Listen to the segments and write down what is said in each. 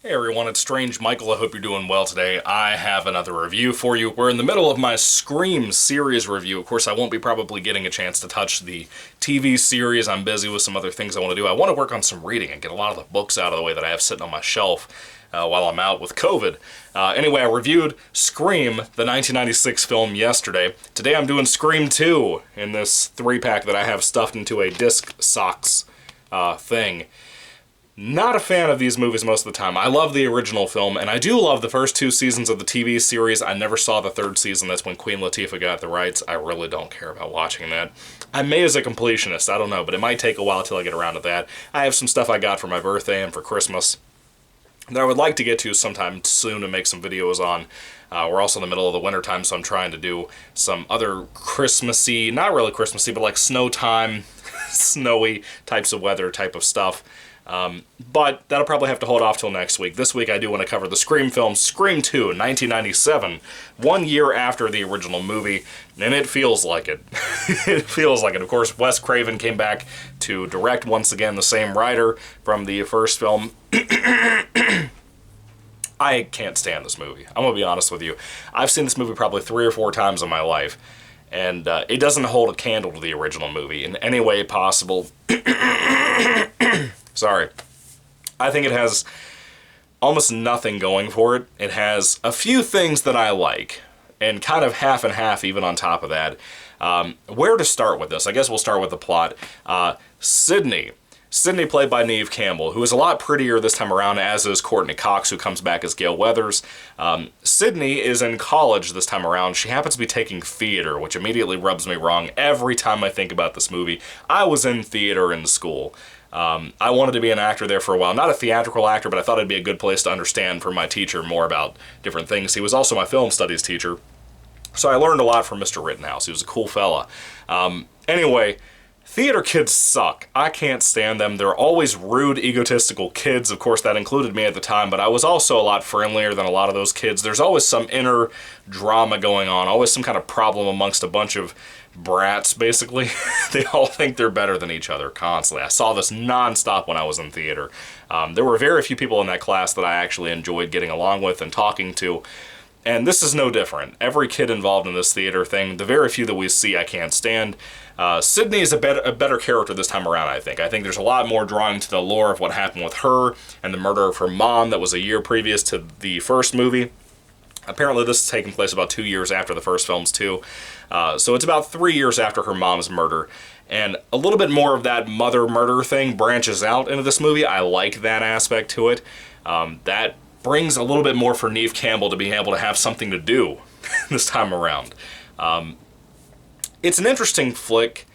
Hey everyone, it's Strange Michael. I hope you're doing well today. I have another review for you. We're in the middle of my Scream series review. Of course, I won't be probably getting a chance to touch the TV series. I'm busy with some other things I want to do. I want to work on some reading and get a lot of the books out of the way that I have sitting on my shelf while I'm out with COVID. Anyway, I reviewed Scream, the 1996 film, yesterday. Today I'm doing Scream 2 in this 3-pack that I have stuffed into a disc socks thing. Not a fan of these movies most of the time. I love the original film, and I do love the first 2 seasons of the TV series. I never saw the 3rd season. That's when Queen Latifah got the rights. I really don't care about watching that. I may as a completionist, I don't know, but it might take a while till I get around to that. I have some stuff I got for my birthday and for Christmas that I would like to get to sometime soon and make some videos on. We're also in the middle of the winter time, so I'm trying to do some other Christmassy, not really Christmassy, but like snow time, snowy types of weather type of stuff. But that'll probably have to hold off till next week. This week I do want to cover the Scream film, Scream 2, 1997, 1 year after the original movie, and it feels like it. It feels like it. Of course, Wes Craven came back to direct once again, the same writer from the first film. I can't stand this movie. I'm going to be honest with you. I've seen this movie probably 3 or 4 times in my life, and it doesn't hold a candle to the original movie in any way possible. Sorry. I think it has almost nothing going for it. It has a few things that I like, and kind of half and half even on top of that. Where to start with this? I guess we'll start with the plot. Sydney, played by Neve Campbell, who is a lot prettier this time around, as is Courtney Cox, who comes back as Gale Weathers. Sydney is in college this time around. She happens to be taking theater, which immediately rubs me wrong every time I think about this movie. I was in theater in school. I wanted to be an actor there for a while. Not a theatrical actor, but I thought it'd be a good place to understand from my teacher more about different things. He was also my film studies teacher, so I learned a lot from Mr. Rittenhouse. He was a cool fella. Anyway, theater kids suck. I can't stand them. They're always rude, egotistical kids. Of course, that included me at the time, but I was also a lot friendlier than a lot of those kids. There's always some inner drama going on, always some kind of problem amongst a bunch of brats, basically. They all think they're better than each other constantly. I saw this nonstop when I was in theater. There were very few people in that class that I actually enjoyed getting along with and talking to, and this is no different. Every kid involved in this theater thing, the very few that we see, I can't stand. Sydney is a better character this time around, I think. I think there's a lot more drawing to the lore of what happened with her and the murder of her mom that was a year previous to the first movie. Apparently this is taking place about 2 years after the first films too. So it's about 3 years after her mom's murder. And a little bit more of that mother murder thing branches out into this movie. I like that aspect to it. That brings a little bit more for Neve Campbell to be able to have something to do this time around. It's an interesting flick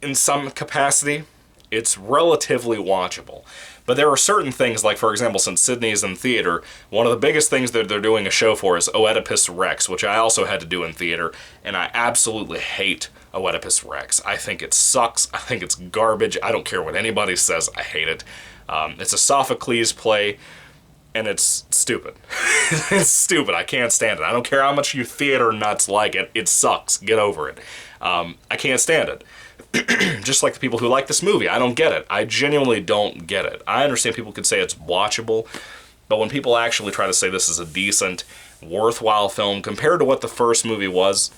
in some capacity. It's relatively watchable. But there are certain things, like, for example, since Sydney is in theater, one of the biggest things that they're doing a show for is Oedipus Rex, which I also had to do in theater, and I absolutely hate Oedipus Rex. I think it sucks. I think it's garbage. I don't care what anybody says. I hate it. It's a Sophocles play, and it's stupid. It's stupid. I can't stand it. I don't care how much you theater nuts like it. It sucks. Get over it. I can't stand it. Just like the people who like this movie. I don't get it. I genuinely don't get it. I understand people could say it's watchable, but when people actually try to say this is a decent, worthwhile film compared to what the first movie was,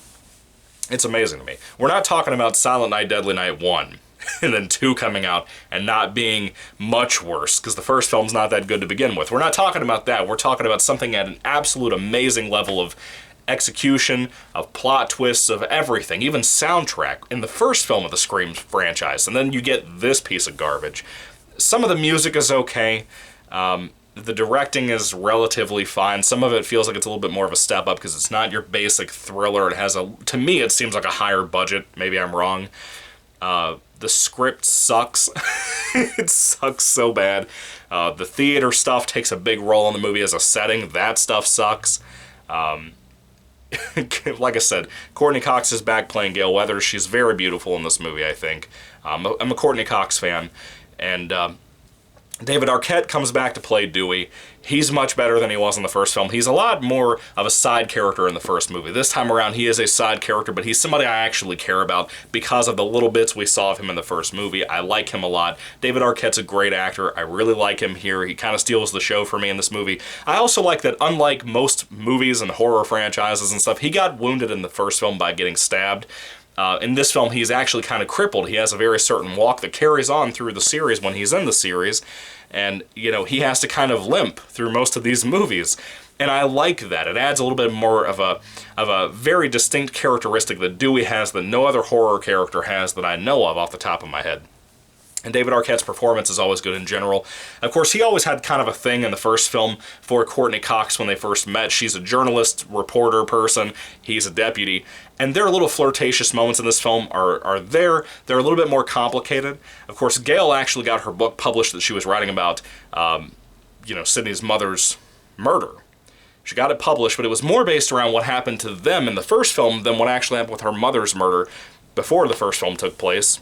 it's amazing to me. We're not talking about Silent Night, Deadly Night 1, and then 2 coming out and not being much worse, because the first film's not that good to begin with. We're not talking about that. We're talking about something at an absolute amazing level of execution, of plot twists, of everything, even soundtrack in the first film of the Scream franchise, and then you get this piece of garbage. Some of the music is okay. The directing is relatively fine. Some of it feels like it's a little bit more of a step up because it's not your basic thriller. It has to me, it seems like a higher budget. Maybe I'm wrong. The script sucks. It sucks so bad. The theater stuff takes a big role in the movie as a setting. That stuff sucks. Like I said, Courtney Cox is back playing Gale Weathers. She's very beautiful in this movie, I think. I'm a Courtney Cox fan, and David Arquette comes back to play Dewey. He's much better than he was in the first film. He's a lot more of a side character in the first movie. This time around, he is a side character, but he's somebody I actually care about because of the little bits we saw of him in the first movie. I like him a lot. David Arquette's a great actor. I really like him here. He kind of steals the show for me in this movie. I also like that, unlike most movies and horror franchises and stuff, he got wounded in the first film by getting stabbed. In this film, he's actually kind of crippled. He has a very certain walk that carries on through the series when he's in the series. And, you know, he has to kind of limp through most of these movies. And I like that. It adds a little bit more of a very distinct characteristic that Dewey has that no other horror character has that I know of off the top of my head. And David Arquette's performance is always good in general. Of course, he always had kind of a thing in the first film for Courtney Cox when they first met. She's a journalist, reporter person. He's a deputy. And their little flirtatious moments in this film are there. They're a little bit more complicated. Of course, Gail actually got her book published that she was writing about, Sidney's mother's murder. She got it published, but it was more based around what happened to them in the first film than what actually happened with her mother's murder before the first film took place.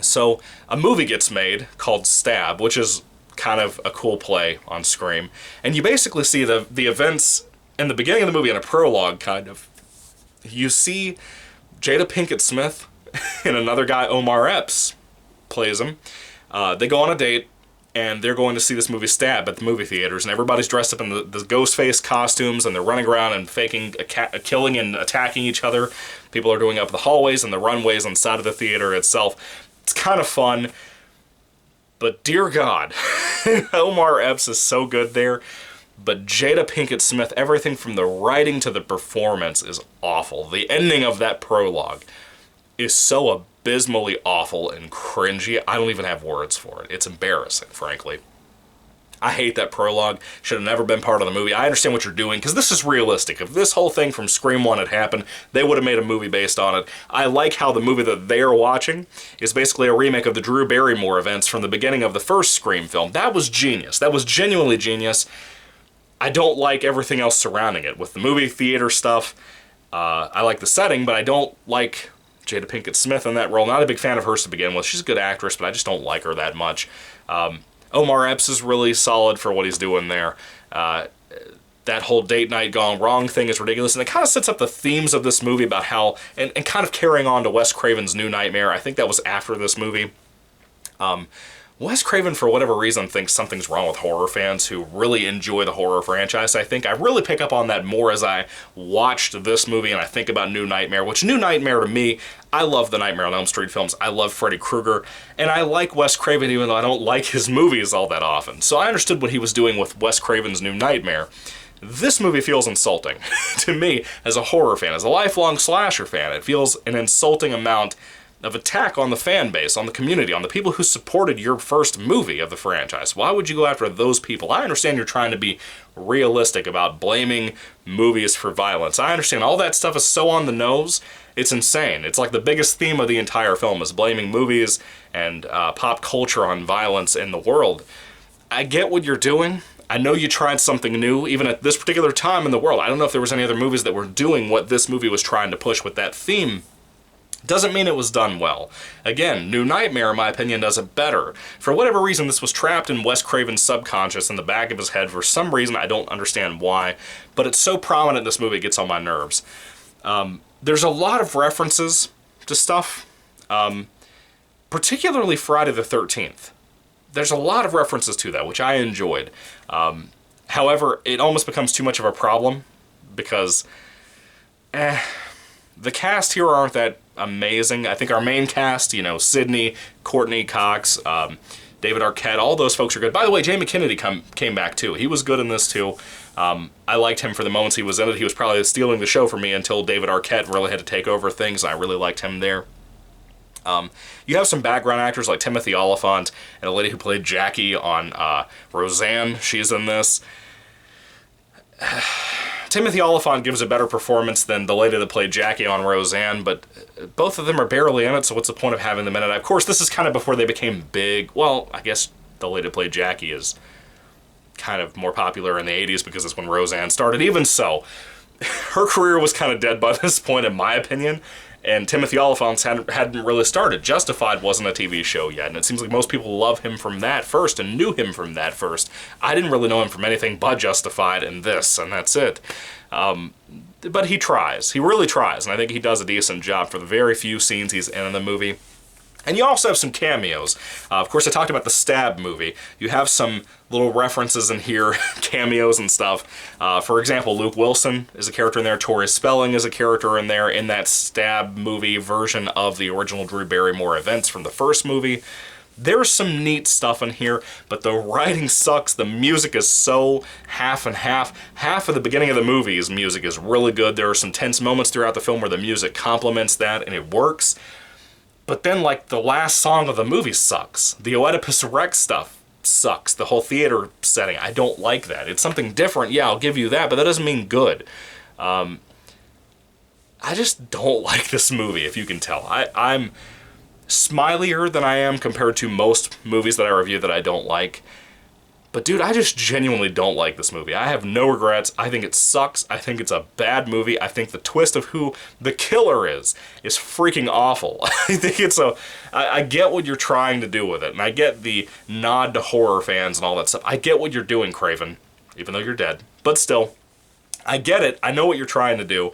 So a movie gets made called Stab, which is kind of a cool play on Scream. And you basically see the events in the beginning of the movie in a prologue, kind of. You see Jada Pinkett Smith and another guy, Omar Epps, plays him. They go on a date, and they're going to see this movie Stab at the movie theaters, and everybody's dressed up in the ghost face costumes, and they're running around and faking a killing and attacking each other. People are doing up the hallways and the runways inside of the theater itself. It's kind of fun, but dear God, Omar Epps is so good there, but Jada Pinkett Smith, everything from the writing to the performance is awful. The ending of that prologue is so abysmally awful and cringy, I don't even have words for it. It's embarrassing, frankly. I hate that prologue. Should have never been part of the movie. I understand what you're doing, because this is realistic. If this whole thing from Scream 1 had happened, they would have made a movie based on it. I like how the movie that they are watching is basically a remake of the Drew Barrymore events from the beginning of the first Scream film. That was genius. That was genuinely genius. I don't like everything else surrounding it. With the movie theater stuff, I like the setting, but I don't like Jada Pinkett Smith in that role. Not a big fan of hers to begin with. She's a good actress, but I just don't like her that much. Omar Epps is really solid for what he's doing there. That whole date night gone wrong thing is ridiculous, and it kind of sets up the themes of this movie about how, and kind of carrying on to Wes Craven's New Nightmare. I think that was after this movie. Wes Craven, for whatever reason, thinks something's wrong with horror fans who really enjoy the horror franchise. I think I really pick up on that more as I watched this movie and I think about New Nightmare, which New Nightmare to me, I love the Nightmare on Elm Street films. I love Freddy Krueger, and I like Wes Craven even though I don't like his movies all that often. So I understood what he was doing with Wes Craven's New Nightmare. This movie feels insulting to me as a horror fan, as a lifelong slasher fan. It feels an insulting amount of attack on the fan base, on the community, on the people who supported your first movie of the franchise. Why would you go after those people? I understand you're trying to be realistic about blaming movies for violence. I understand all that stuff is so on the nose, it's insane. It's like the biggest theme of the entire film is blaming movies and pop culture on violence in the world. I get what you're doing. I know you tried something new, even at this particular time in the world. I don't know if there was any other movies that were doing what this movie was trying to push with that theme. Doesn't mean it was done well. Again, New Nightmare, in my opinion, does it better. For whatever reason, this was trapped in Wes Craven's subconscious in the back of his head for some reason. I don't understand why, but it's so prominent in this movie, it gets on my nerves. There's a lot of references to stuff, particularly Friday the 13th. There's a lot of references to that, which I enjoyed. However, it almost becomes too much of a problem because the cast here aren't that amazing. I think our main cast, Sidney, Courtney Cox, David Arquette, all those folks are good. By the way, Jamie Kennedy came back too. He was good in this too. I liked him for the moments he was in it. He was probably stealing the show from me until David Arquette really had to take over things. I really liked him there. You have some background actors like Timothy Olyphant and a lady who played Jackie on Roseanne. She's in this. Timothy Olyphant gives a better performance than the lady that played Jackie on Roseanne, but both of them are barely in it, so what's the point of having them in it? Of course, this is kind of before they became big. Well, I guess the lady that played Jackie is kind of more popular in the 80s because it's when Roseanne started. Even so, her career was kind of dead by this point, in my opinion, And Timothy Olyphant hadn't really started. Justified wasn't a TV show yet, and it seems like most people love him from that first and knew him from that first. I didn't really know him from anything but Justified and this, and that's it. But he tries. He really tries, and I think he does a decent job for the very few scenes he's in the movie. And you also have some cameos. Of course, I talked about the Stab movie. You have some little references in here, cameos and stuff. For example, Luke Wilson is a character in there. Tori Spelling is a character in there in that Stab movie version of the original Drew Barrymore events from the first movie. There's some neat stuff in here, but the writing sucks. The music is so half and half. Half of the beginning of the movie's music is really good. There are some tense moments throughout the film where the music complements that, and it works. But then, like, the last song of the movie sucks. The Oedipus Rex stuff sucks. The whole theater setting, I don't like that. It's something different, yeah, I'll give you that, but that doesn't mean good. I just don't like this movie, if you can tell. I'm smilier than I am compared to most movies that I review that I don't like. But dude, I just genuinely don't like this movie. I have no regrets. I think it sucks. I think it's a bad movie. I think the twist of who the killer is freaking awful. I think it's I get what you're trying to do with it, and I get the nod to horror fans and all that stuff. I get what you're doing, Craven, even though you're dead. But still, I get it. I know what you're trying to do.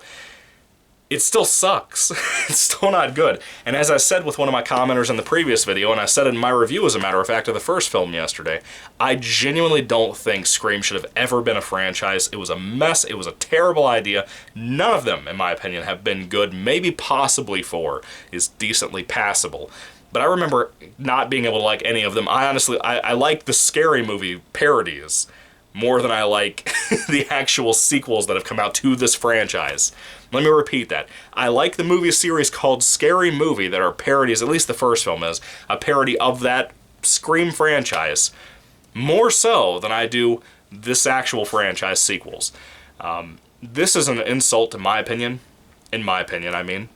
It still sucks. It's still not good. And as I said with one of my commenters in the previous video, and I said it in my review as a matter of fact of the first film yesterday, I genuinely don't think Scream should have ever been a franchise. It was a mess. It was a terrible idea. None of them, in my opinion, have been good. Maybe possibly 4 is decently passable. But I remember not being able to like any of them. I like the Scary Movie parodies more than I like the actual sequels that have come out to this franchise. Let me repeat that. I like the movie series called Scary Movie that are parodies, at least the first film is, a parody of that Scream franchise, more so than I do this actual franchise sequels. This is an insult, in my opinion, I mean,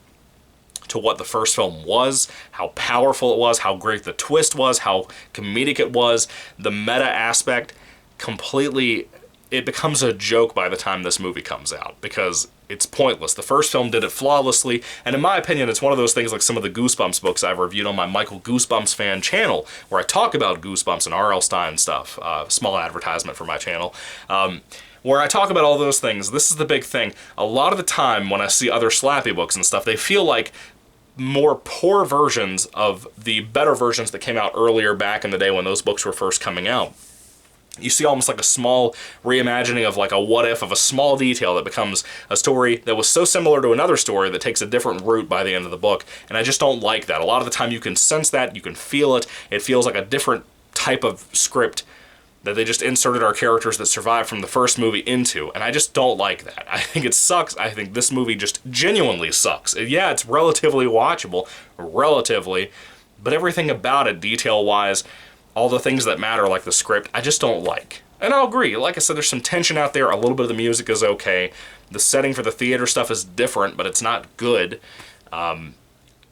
to what the first film was, how powerful it was, how great the twist was, how comedic it was, the meta aspect. Completely, it becomes a joke by the time this movie comes out because it's pointless. The first film did it flawlessly, and in my opinion, it's one of those things like some of the Goosebumps books I've reviewed on my Michael Goosebumps fan channel, where I talk about Goosebumps and R.L. Stine stuff, small advertisement for my channel, where I talk about all those things. This is the big thing. A lot of the time when I see other Slappy books and stuff, they feel like more poor versions of the better versions that came out earlier back in the day when those books were first coming out. You see almost like a small reimagining of like a what if of a small detail that becomes a story that was so similar to another story that takes a different route by the end of the book, and I just don't like that. A lot of the time you can sense that, you can feel it, it feels like a different type of script that they just inserted our characters that survived from the first movie into, and I just don't like that. I think it sucks. I think this movie just genuinely sucks. Yeah, it's relatively watchable, but everything about it, detail-wise, all the things that matter, like the script, I just don't like. And I'll agree, like I said, there's some tension out there, a little bit of the music is okay, the setting for the theater stuff is different, but it's not good. I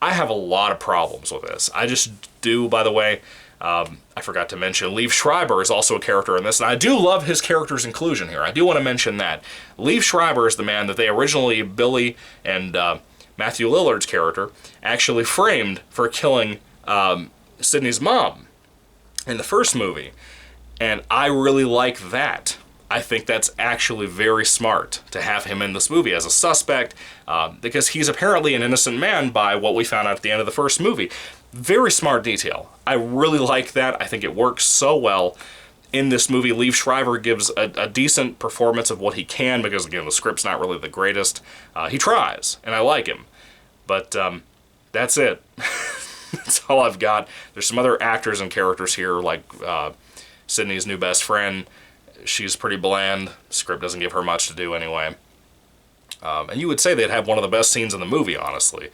have a lot of problems with this. I just do, by the way, I forgot to mention, Liev Schreiber is also a character in this, and I do love his character's inclusion here. I do want to mention that. Liev Schreiber is the man that they originally, Billy and Matthew Lillard's character, actually framed for killing Sidney's mom in the first movie, and I really like that. I think that's actually very smart to have him in this movie as a suspect, because he's apparently an innocent man by what we found out at the end of the first movie. Very smart detail. I really like that. I think it works so well in this movie. Liev Schreiber gives a decent performance of what he can, because again, the script's not really the greatest. He tries, and I like him, but that's it. That's all I've got. There's some other actors and characters here, like Sydney's new best friend. She's pretty bland. The script doesn't give her much to do anyway. And you would say they'd have one of the best scenes in the movie, honestly.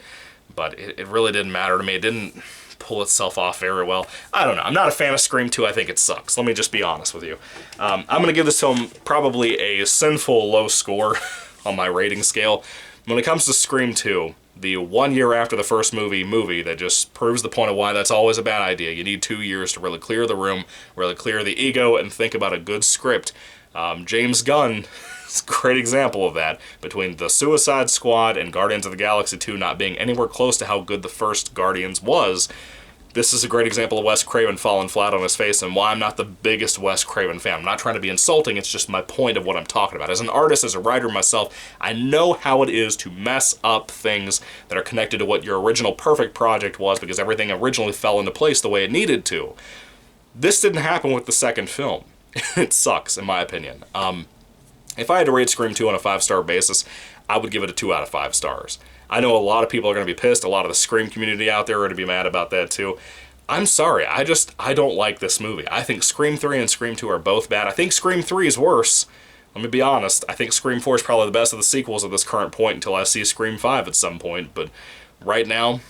But it really didn't matter to me. It didn't pull itself off very well. I don't know. I'm not a fan of Scream 2. I think it sucks. Let me just be honest with you. I'm going to give this film probably a sinful low score on my rating scale. When it comes to Scream 2, the 1 year after the first movie that just proves the point of why that's always a bad idea. You need 2 years to really clear the room, really clear the ego, and think about a good script. James Gunn It's a great example of that, between the Suicide Squad and Guardians of the Galaxy 2 not being anywhere close to how good the first Guardians was. This is a great example of Wes Craven falling flat on his face, and why I'm not the biggest Wes Craven fan. I'm not trying to be insulting, it's just my point of what I'm talking about. As an artist, as a writer myself, I know how it is to mess up things that are connected to what your original perfect project was, because everything originally fell into place the way it needed to. This didn't happen with the second film. It sucks, in my opinion. If I had to rate Scream 2 on a 5-star basis, I would give it a 2 out of 5 stars. I know a lot of people are going to be pissed. A lot of the Scream community out there are going to be mad about that too. I'm sorry. I don't like this movie. I think Scream 3 and Scream 2 are both bad. I think Scream 3 is worse. Let me be honest. I think Scream 4 is probably the best of the sequels at this current point until I see Scream 5 at some point. But right now,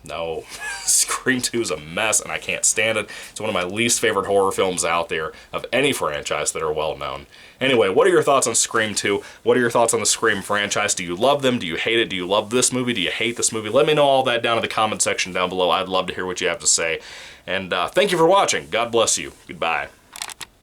no. Scream 2 is a mess, and I can't stand it. It's one of my least favorite horror films out there of any franchise that are well known. Anyway, what are your thoughts on Scream 2? What are your thoughts on the Scream franchise? Do you love them? Do you hate it? Do you love this movie? Do you hate this movie? Let me know all that down in the comment section down below. I'd love to hear what you have to say. And thank you for watching. God bless you. Goodbye.